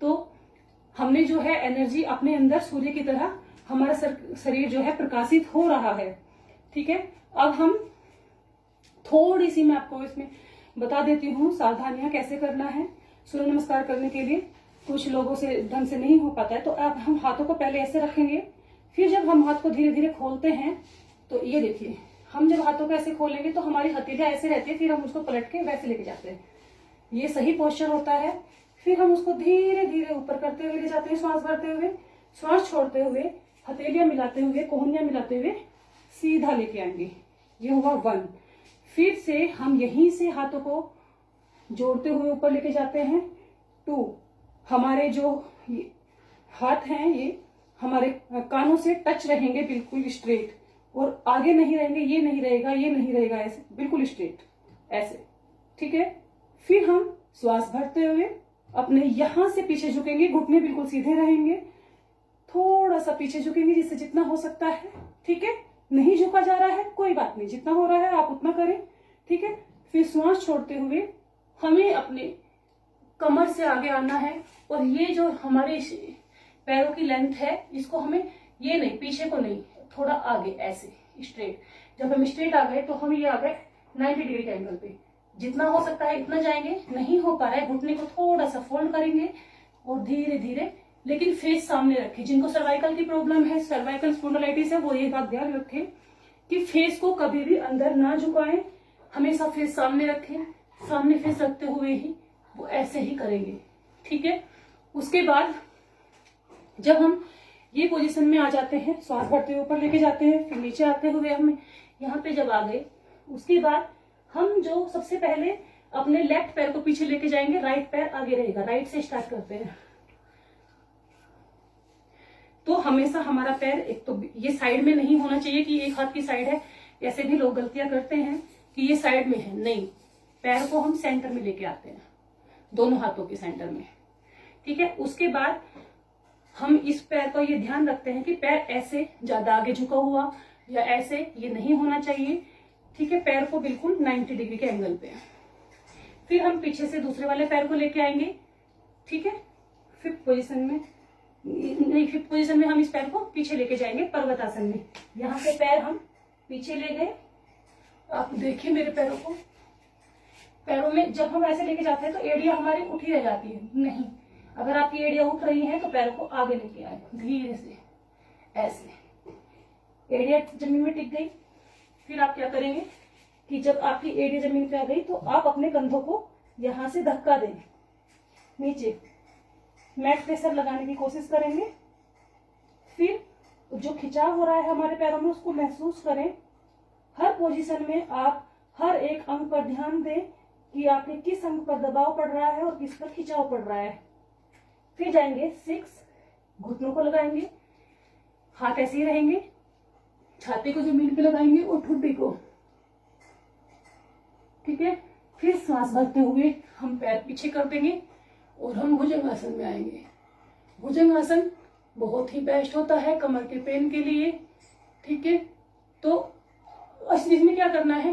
Speaker 1: तो हमने जो है एनर्जी अपने अंदर सूर्य की तरह हमारा शरीर जो है प्रकाशित हो रहा है, ठीक है। अब हम थोड़ी सी मैं आपको इसमें बता देती हूँ सावधानियां कैसे करना है। सूर्य नमस्कार करने के लिए कुछ लोगों से ढंग से नहीं हो पाता है, तो अब हम हाथों को पहले ऐसे रखेंगे, फिर जब हम हाथ को धीरे धीरे खोलते हैं तो ये देखिए, हम जब हाथों को ऐसे खोलेंगे तो हमारी हथेलियां ऐसे रहती है, फिर हम उसको पलट के वैसे लेके जाते हैं, ये सही पोस्चर होता है। फिर हम उसको धीरे धीरे ऊपर करते हुए ले जाते हैं, श्वास भरते हुए, श्वास छोड़ते हुए, हथेलियां मिलाते हुए, कोहनियां मिलाते हुए सीधा लेके आएंगे। ये हुआ 1। फिर से हम यहीं से हाथों को जोड़ते हुए ऊपर लेके जाते हैं। 2, हमारे जो हाथ हैं ये हमारे कानों से टच रहेंगे, बिल्कुल स्ट्रेट, और आगे नहीं रहेंगे, ये नहीं रहेगा, ये नहीं रहेगा, ऐसे बिल्कुल स्ट्रेट ऐसे, ठीक है। फिर हम श्वास भरते हुए अपने यहां से पीछे झुकेंगे, घुटने बिल्कुल सीधे रहेंगे, थोड़ा सा पीछे झुकेंगे जिससे जितना हो सकता है, ठीक है। नहीं झुका जा रहा है कोई बात नहीं, जितना हो रहा है आप उतना करें, ठीक है। फिर श्वास छोड़ते हुए हमें अपने कमर से आगे आना है, और ये जो हमारे पैरों की लेंथ है इसको हमें ये नहीं, पीछे को नहीं, थोड़ा आगे ऐसे स्ट्रेट। जब हम स्ट्रेट आ गए तो हम ये आ गए 90 डिग्री के एंगल पे, जितना हो सकता है इतना जाएंगे। नहीं हो पा रहा है, घुटने को थोड़ा सा फोल्ड करेंगे और धीरे धीरे, लेकिन फेस सामने रखें। जिनको सर्वाइकल की प्रॉब्लम है, सर्वाइकल स्पॉन्डिलाइटिस है, वो ये बात ध्यान रखें कि फेस को कभी भी अंदर ना झुकाएं, हमेशा फेस सामने रखें। सामने फेस रखते हुए ही वो ऐसे ही करेंगे, ठीक है। उसके बाद जब हम ये पोजीशन में आ जाते हैं, श्वास भरते हुए ऊपर लेके जाते हैं, फिर नीचे आते हुए हम यहाँ पे जब आ गए, उसके बाद हम जो सबसे पहले अपने लेफ्ट पैर को पीछे लेके जाएंगे, राइट पैर आगे रहेगा। राइट से स्टार्ट करते हैं। तो हमेशा हमारा पैर एक तो ये साइड में नहीं होना चाहिए कि एक हाथ की साइड है, ऐसे भी लोग गलतियां करते हैं कि ये साइड में है। नहीं, पैर को हम सेंटर में लेके आते हैं, दोनों हाथों के सेंटर में। ठीक है। उसके बाद हम इस पैर का ये ध्यान रखते हैं कि पैर ऐसे ज्यादा आगे झुका हुआ या ऐसे ये नहीं होना चाहिए। ठीक है। पैर को बिल्कुल 90 डिग्री के एंगल पे। फिर हम पीछे से दूसरे वाले पैर को लेके आएंगे। ठीक है। फिफ्थ पोजीशन में हम इस पैर को पीछे लेके जाएंगे पर्वतासन में। यहाँ से पैर हम पीछे ले गए। आप देखिए मेरे पैरों को, पैरों में जब हम ऐसे लेके जाते हैं तो एड़ियां हमारी उठी रह जाती है। नहीं, अगर आपकी एड़ियां उठ रही हैं तो पैरों को आगे लेके आए धीरे से, ऐसे। एड़ियां जमीन में टिक गई, फिर आप क्या करेंगे कि जब आपकी एड़ियां जमीन पे आ गई तो आप अपने कंधों को यहां से धक्का दें नीचे, मैट प्रेशर लगाने की कोशिश करेंगे। फिर जो खिंचाव हो रहा है हमारे पैरों में उसको महसूस करें। हर पोजीशन में आप हर एक अंग पर ध्यान दें कि आपके किस अंग पर दबाव पड़ रहा है और किस पर खिंचाव पड़ रहा है। फिर जाएंगे 6, घुटनों को लगाएंगे, हाथ ऐसे ही रहेंगे, छाती को जमीन पे लगाएंगे और ठुड्डी को। ठीक है। फिर सांस भरते हुए हम पैर पीछे कर देंगे और हम भुजंगासन में आएंगे। भुजंगासन बहुत ही बेस्ट होता है कमर के पेन के लिए। ठीक है। तो इसमें क्या करना है,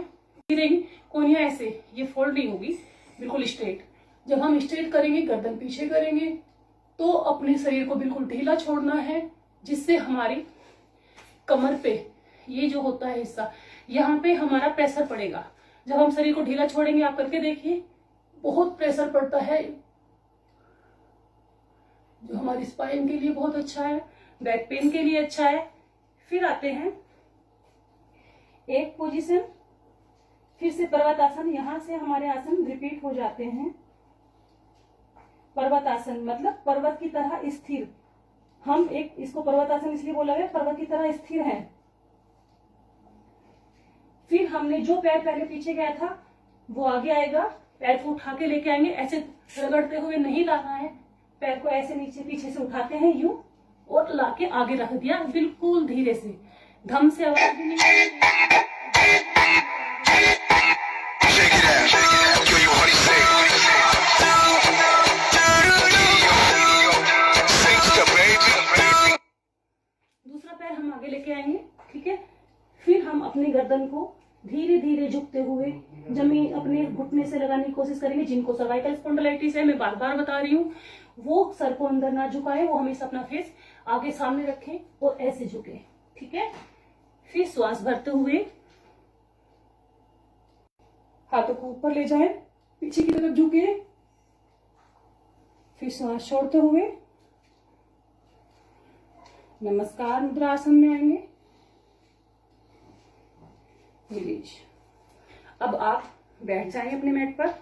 Speaker 1: कोनिया ऐसे, ये फोल्ड नहीं होगी, बिल्कुल स्ट्रेट। जब हम स्ट्रेट करेंगे, गर्दन पीछे करेंगे, तो अपने शरीर को बिल्कुल ढीला छोड़ना है, जिससे हमारी कमर पे ये जो होता है हिस्सा, यहाँ पे हमारा प्रेशर पड़ेगा। जब हम शरीर को ढीला छोड़ेंगे, आप करके देखिए, बहुत प्रेशर पड़ता है, जो हमारी स्पाइन के लिए बहुत अच्छा है, बैक पेन के लिए अच्छा है। फिर आते हैं एक पोजीशन, फिर से पर्वतासन। यहां से हमारे आसन रिपीट हो जाते हैं। पर्वतासन मतलब पर्वत की तरह स्थिर। हम एक इसको पर्वतासन इसलिए बोला है, पर्वत की तरह स्थिर है। फिर हमने जो पैर पहले पीछे गया था वो आगे आएगा, पैर को उठा के लेके आएंगे। ऐसे रगड़ते हुए नहीं लाना है, पैर को ऐसे नीचे पीछे से उठाते हैं यूं और लाके आगे रख दिया, बिल्कुल धीरे से, धम से आवाज भी नहीं आएगी। दूसरा पैर हम आगे लेके आएंगे। ठीक है। फिर हम अपनी गर्दन को धीरे धीरे झुकते हुए जमीन अपने घुटने से लगाने की कोशिश करेंगे। जिनको सर्वाइकल स्पॉन्डिलाइटिस है, मैं बार बार बता रही हूँ, वो सर को अंदर ना झुकाए, वो हमेशा अपना फेस आगे सामने रखें और ऐसे झुके। ठीक है। फिर श्वास भरते हुए हाथों को ऊपर ले जाएं, पीछे की तरफ झुके। फिर श्वास छोड़ते हुए नमस्कार मुद्रा आसन में आएंगे। रिलीज। अब आप बैठ जाएं अपने मैट पर।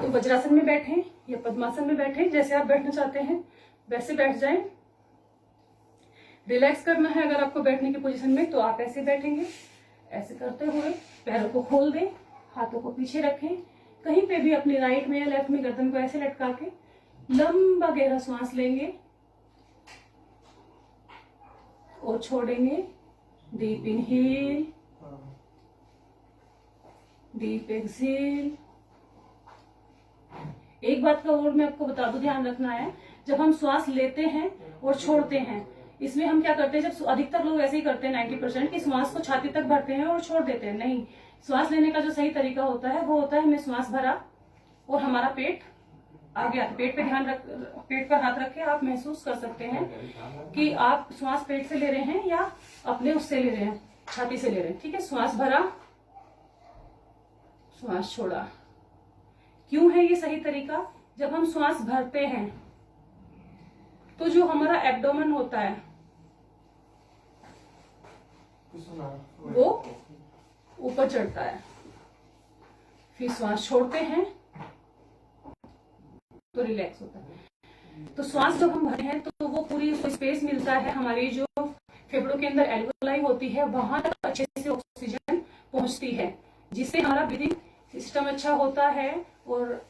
Speaker 1: वज्रासन में बैठें या पद्मासन में बैठें, जैसे आप बैठना चाहते हैं वैसे बैठ जाएं। रिलैक्स करना है अगर आपको बैठने की पोजीशन में, तो आप ऐसे बैठेंगे। ऐसे करते हुए पैरों को खोल दें, हाथों को पीछे रखें, कहीं पे भी अपनी राइट में या लेफ्ट में गर्दन को ऐसे लटका के लंबा गहरा सांस लेंगे और छोड़ेंगे। Deep inhale, deep exhale. एक बात का और मैं आपको बता दूं, ध्यान रखना है, जब हम श्वास लेते हैं और छोड़ते हैं, इसमें हम क्या करते हैं, जब अधिकतर लोग ऐसे ही करते हैं 90% की श्वास को छाती तक भरते हैं और छोड़ देते हैं। नहीं, श्वास लेने का जो सही तरीका होता है वो होता है हमने श्वास भरा और हमारा पेट आगे आता। पेट पे ध्यान रख, पेट पर हाथ रख के आप महसूस कर सकते हैं कि आप श्वास पेट से ले रहे हैं या अपने उससे ले रहे हैं, छाती से ले रहे हैं। ठीक है। श्वास भरा, श्वास छोड़ा। क्यों है ये सही तरीका? जब हम श्वास भरते हैं तो जो हमारा एब्डोमेन होता है वो ऊपर चढ़ता है। फिर श्वास छोड़ते हैं, तो रिलैक्स होता है। तो श्वास जब हम भरते हैं तो वो पूरी स्पेस मिलता है, हमारी जो फेफड़ों के अंदर एल्वेओलाई होती है वहां तक अच्छे से ऑक्सीजन पहुंचती है, जिससे हमारा ब्रीदिंग सिस्टम अच्छा होता है और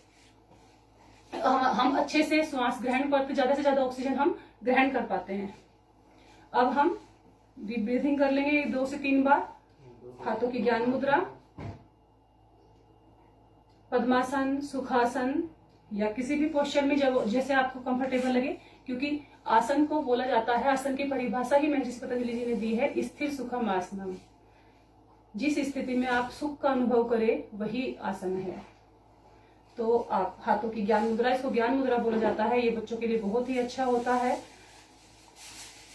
Speaker 1: हम अच्छे से श्वास ग्रहण करते, ज्यादा से ज्यादा ऑक्सीजन हम ग्रहण कर पाते हैं। अब हम डीप ब्रीथिंग कर लेंगे 2 से 3 बार। हाथों की ज्ञान मुद्रा, पद्मासन, सुखासन या किसी भी पोस्चर में जब जैसे आपको कंफर्टेबल लगे, क्योंकि आसन को बोला जाता है, आसन की परिभाषा ही महर्षि पतंजलि जी ने दी है, स्थिर सुखम आसनम। जिस स्थिति में आप सुख का अनुभव करें वही आसन है। तो आप हाथों की ज्ञान मुद्रा, इसको ज्ञान मुद्रा बोला जाता है, ये बच्चों के लिए बहुत ही अच्छा होता है।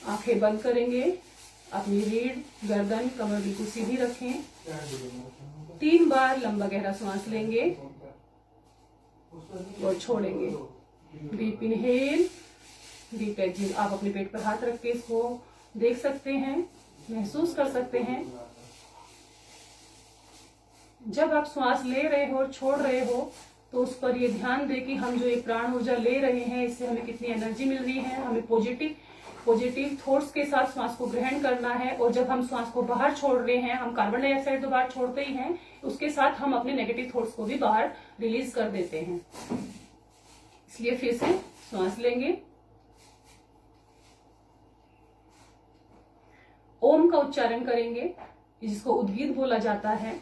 Speaker 1: आंखें बंद करेंगे, अपनी रीढ़, गर्दन, कमर बिल्कुल सीधी रखें। 3 बार लंबा गहरा सांस लेंगे और छोड़ेंगे। Deep inhale, deep exhale. आप अपने पेट पर हाथ रख के इसको देख सकते हैं, महसूस कर सकते हैं। जब आप श्वास ले रहे हो और छोड़ रहे हो तो उस पर ये ध्यान दें कि हम जो ये प्राण ऊर्जा ले रहे हैं इससे हमें कितनी एनर्जी मिल रही है। हमें पॉजिटिव थॉट्स के साथ श्वास को ग्रहण करना है, और जब हम श्वास को बाहर छोड़ रहे हैं, हम कार्बन डाइऑक्साइड तो बाहर छोड़ते ही हैं, उसके साथ हम अपने नेगेटिव थॉट्स को भी बाहर रिलीज कर देते हैं। इसलिए फिर से श्वास लेंगे, ओम का उच्चारण करेंगे, जिसको उद्गीत बोला जाता है।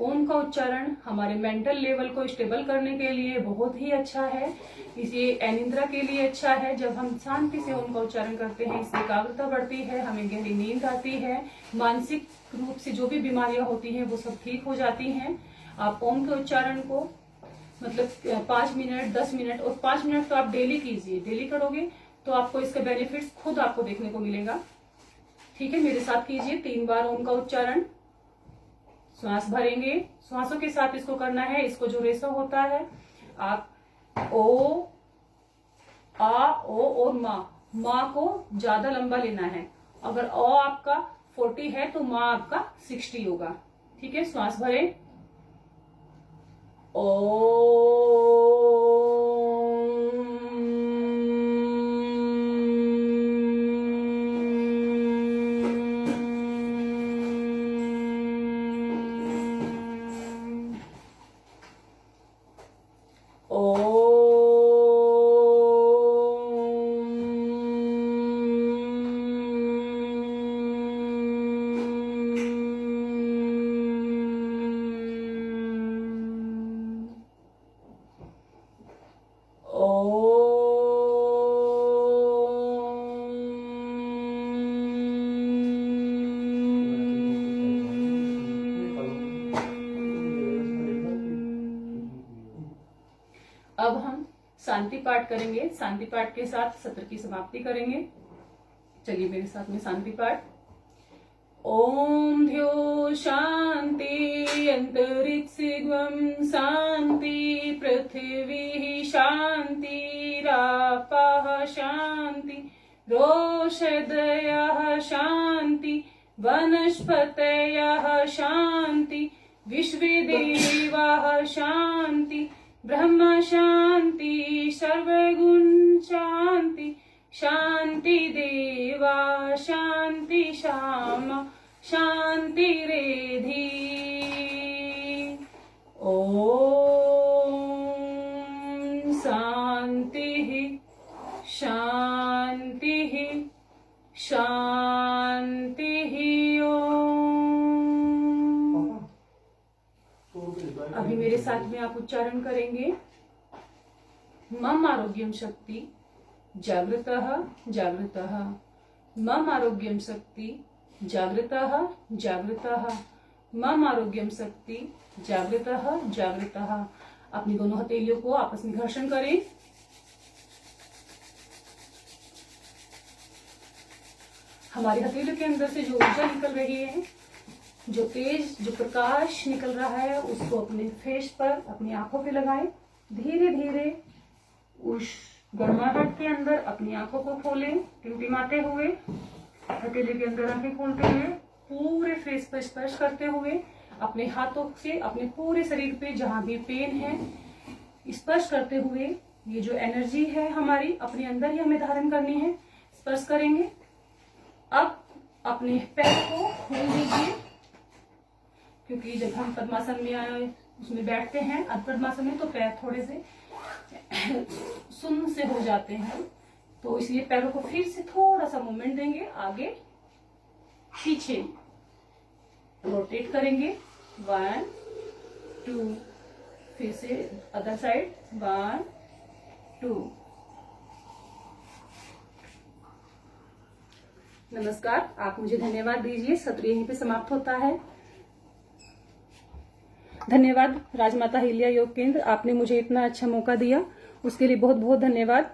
Speaker 1: ओम का उच्चारण हमारे मेंटल लेवल को स्टेबल करने के लिए बहुत ही अच्छा है, इसे अनिद्रा के लिए अच्छा है। जब हम शांति से ओम का उच्चारण करते हैं इससे एकाग्रता बढ़ती है, हमें गहरी नींद आती है, मानसिक रूप से जो भी बीमारियां होती हैं वो सब ठीक हो जाती हैं। आप ओम के उच्चारण को मतलब 5 मिनट, 10 मिनट और 5 मिनट तो आप डेली कीजिए। डेली करोगे तो आपको इसके बेनिफिट्स खुद आपको देखने को मिलेगा। ठीक है, मेरे साथ कीजिए 3 बार ओम का उच्चारण। श्वास भरेंगे, श्वासों के साथ इसको करना है। इसको जो रेशो होता है, आप ओ, आ, ओ और माँ को ज्यादा लंबा लेना है। अगर ओ आपका 40 है तो माँ आपका 60 होगा। ठीक है, श्वास भरें। ओ अब हम शांति पाठ करेंगे। शांति पाठ के साथ सत्र की समाप्ति करेंगे। चलिए मेरे साथ में शांति पाठ। ओम ध्यो शांति अंतरिक्षं शांति पृथ्वी शांति रापः शांति रोषधयः शांति वनस्पतयः शांति विश्वदेवाः शांति ब्रह्म शांति सर्वगुण शांति शांति देवा शांति श्याम शांति रेधि। ओम शांति शांति शांति। ओम। अभी मेरे साथ में आप उच्चारण करेंगे। मम आरोग्यम शक्ति जागृतः जागृतः। मम आरोग्यम शक्ति जागृतः जागृतः। मम आरोग्यम शक्ति जागृतः जागृतः। अपनी दोनों हथेलियों को आपस में घर्षण करें। हमारी हथेलियों के अंदर से जो ऊर्जा निकल रही है, जो तेज, जो प्रकाश निकल रहा है, उसको अपने फेस पर, अपनी आंखों पे लगाएं। धीरे धीरे उस गर्माहट के अंदर अपनी आंखों को खोलें, टिमटिमाते हुए, हथेली के अंदर आंखें खोलते हुए, पूरे फेस पर स्पर्श करते हुए, अपने हाथों से अपने पूरे शरीर पे जहां भी पेन है स्पर्श करते हुए ये जो एनर्जी है हमारी अपने अंदर ही हमें धारण करनी है। स्पर्श करेंगे। अब अपने पैर को खोल दीजिए, क्योंकि जब हम पद्मासन में उसमें बैठते हैं अर्ध पद्मासन में, तो पैर थोड़े से सुन्न से हो जाते हैं, तो इसलिए पैरों को फिर से थोड़ा सा मूवमेंट देंगे, आगे पीछे रोटेट करेंगे। 1 2, फिर से अदर साइड 1 2। नमस्कार, आप मुझे धन्यवाद दीजिए। सत्र यहीं पे समाप्त होता है। धन्यवाद राजमाता अहिल्या योग केंद्र, आपने मुझे इतना अच्छा मौका दिया, उसके लिए बहुत बहुत धन्यवाद।